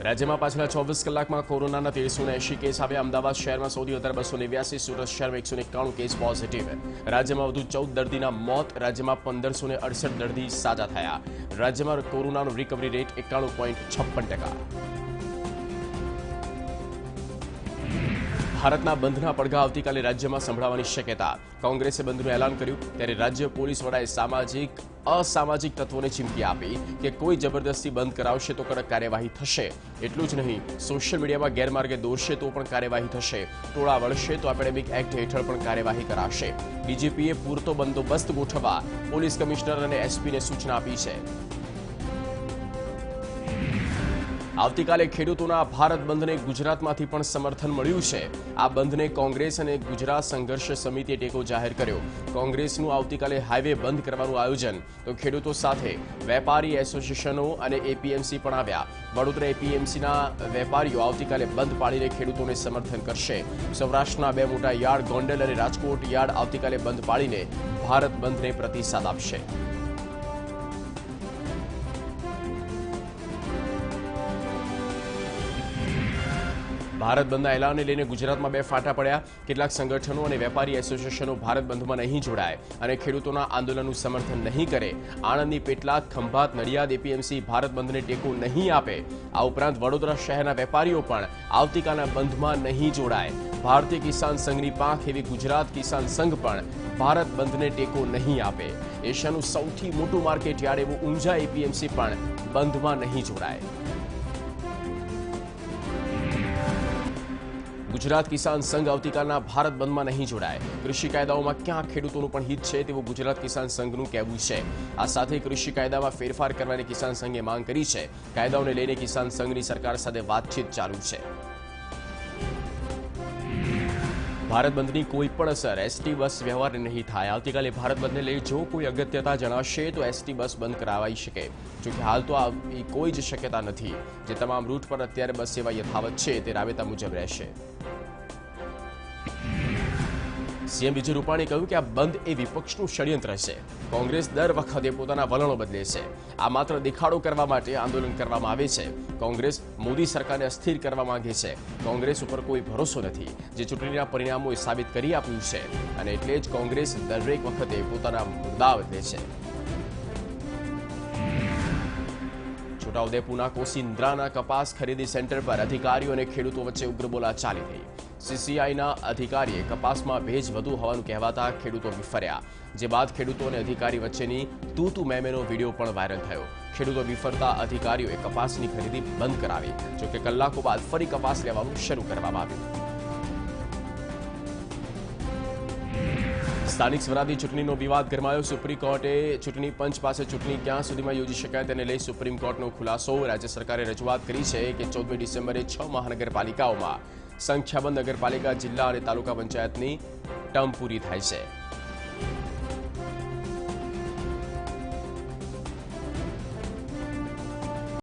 રાજ્યમાં પાછલા 24 કલાકમાં કોરોનાના 1380 કેસ આવ્યા। અમદાવાદ શહેરમાં સૌથી વધારે 289, સુરત શહેરમાં 191 કેસ પોઝિટિવ। રાજ્યમાં વધુ 14 દર્દીના મોત। રાજ્યમાં 1568 દર્દી સાજા થયા। રાજ્યમાં કોરોનાનો રિકવરી રેટ 91.56%। ભારતના બંધના પડઘા આવતીકાલે રાજ્યમાં સંભળાવાની શક્યતા। કોંગ્રેસે બંધનું એલાન કર્યું ત્યારે રાજ્ય પોલીસ વડાએ અસામાજિક તત્વોને ચીમકી આપી કે કોઈ જબરદસ્તી બંધ કરાવશે તો કડક કાર્યવાહી થશે। એટલું જ નહીં, સોશિયલ મીડિયામાં ગેરમાર્ગે દોરશે તો પણ કાર્યવાહી થશે। ટોળા વળશે તો એપેડેમિક એક્ટ હેઠળ પણ કાર્યવાહી કરાશે। ડીજીપીએ પૂરતો બંદોબસ્ત ગોઠવવા પોલીસ કમિશનર અને એસપીને સૂચના આપી છે। આવતીકાલે ખેડૂતોના ભારત બંધને ગુજરાતમાંથી પણ સમર્થન મળ્યું છે। આ બંધને કોંગ્રેસ અને ગુજરાત સંઘર્ષ સમિતિએ ટેકો જાહેર કર્યો। કોંગ્રેસનું આવતીકાલે હાઈવે બંધ કરવાનું આયોજન તો ખેડૂતો સાથે વેપારી એસોસિએશનો અને એપીએમસી પણ આવ્યા। વડોદરા એપીએમસીના વેપારીઓ આવતીકાલે બંધ પાડીને ખેડૂતોને સમર્થન કરશે। સૌરાષ્ટ્રના બે મોટા યાર્ડ ગોંડલ અને રાજકોટ યાર્ડ આવતીકાલે બંધ પાડીને ભારત બંધને પ્રતિસાદ આપશે। ભારત બંધના એલાનને લઈને ગુજરાતમાં બે ફાટા પડ્યા। કેટલાક સંગઠનો અને વેપારી એસોસિએશનો ભારત બંધમાં નહીં જોડાય અને ખેડૂતોના આંદોલનનું સમર્થન નહીં કરે। આણંદની પેટલાદ, ખંભાત, નડિયાદ એપીએમસી ભારત બંધને ટેકો નહીં આપે। આ ઉપરાંત વડોદરા શહેરના વેપારીઓ પણ આવતીકાલના બંધમાં નહીં જોડાય। ભારતીય કિસાન સંઘની પાંખ એવી ગુજરાત કિસાન સંઘ પણ ભારત બંધને ટેકો નહીં આપે। એશિયાનું સૌથી મોટું માર્કેટ યાર્ડ એવું ઊંઝા એપીએમસી પણ બંધમાં નહીં જોડાય। ગુજરાત કિસાન સંઘ આવતીકાલના ભારત બંધમાં નહીં જોડાય। કૃષિ કાયદાઓમાં ક્યાં ખેડૂતોનું પણ હિત છે તેવું ગુજરાત કિસાન સંઘનું કહેવું છે। આ સાથે કૃષિ કાયદામાં ફેરફાર કરવાની કિસાન સંઘે માંગ કરી છે। કાયદાઓને લઈને કિસાન સંઘની સરકાર સાથે વાતચીત ચાલુ છે। ભારત બંધની કોઈ પણ અસર એસટી બસ વ્યવહારને નહીં થાય। આવતીકાલે ભારત બંધને લઈ જો કોઈ અગત્યતા જણાશે તો એસટી બસ બંધ કરાવાઈ શકે। જોકે હાલ તો આવી કોઈ જ શક્યતા નથી। જે તમામ રૂટ પર અત્યારે બસ સેવા યથાવત છે તે રાબેતા મુજબ રહેશે। સીએમ વિજય રૂપાણીએ કહ્યું કે આ બંધ એ વિપક્ષનું ષડયંત્ર છે। કોંગ્રેસ દર વખતે પોતાના વલણો બદલે છે। આ માત્ર દેખાડો કરવા માટે આંદોલન કરવામાં આવે છે। કોંગ્રેસ મોદી સરકારને અસ્થિર કરવા માંગે છે। કોંગ્રેસ ઉપર કોઈ ભરોસો નથી, જે ચૂંટણીના પરિણામોએ સાબિત કરી આપ્યું છે અને એટલે જ કોંગ્રેસ દરેક વખતે પોતાના મુદ્દા બદલે છે। છોટાઉદેપુરના કોસિન્દ્રાના કપાસ ખરીદી સેન્ટર પર અધિકારીઓ અને ખેડૂતો વચ્ચે ઉગ્ર બોલાચાલી થઈ। સીસીઆઈના અધિકારીએ કપાસમાં ભેજ વધુ હોવાનું કહેવાતા ખેડૂતો વિફર્યા। જે બાદ ખેડૂતો અને અધિકારી વચ્ચેની તું મેમેનો વિડીયો પણ વાયરલ થયો। ખેડૂતો વિફરતા અધિકારીઓએ કપાસની ખરીદી બંધ કરાવી। જોકે કલાકો બાદ ફરી કપાસ લેવાનું શરૂ કરવામાં આવ્યું। સ્થાનિક સ્વરાજની ચૂંટણીનો વિવાદ ગરમાયો। સુપ્રીમ કોર્ટે ચૂંટણી પંચ પાસે ચૂંટણી ક્યાં સુધીમાં યોજી શકાય તેને લઈ સુપ્રીમ કોર્ટનો ખુલાસો। રાજ્ય સરકારે રજૂઆત કરી છે કે 14મી ડિસેમ્બરે 6 મહાનગરપાલિકાઓમાં સંખ્યાબંધ નગરપાલિકા, જિલ્લા અને તાલુકા પંચાયતની ટર્મ પૂરી થાય છે।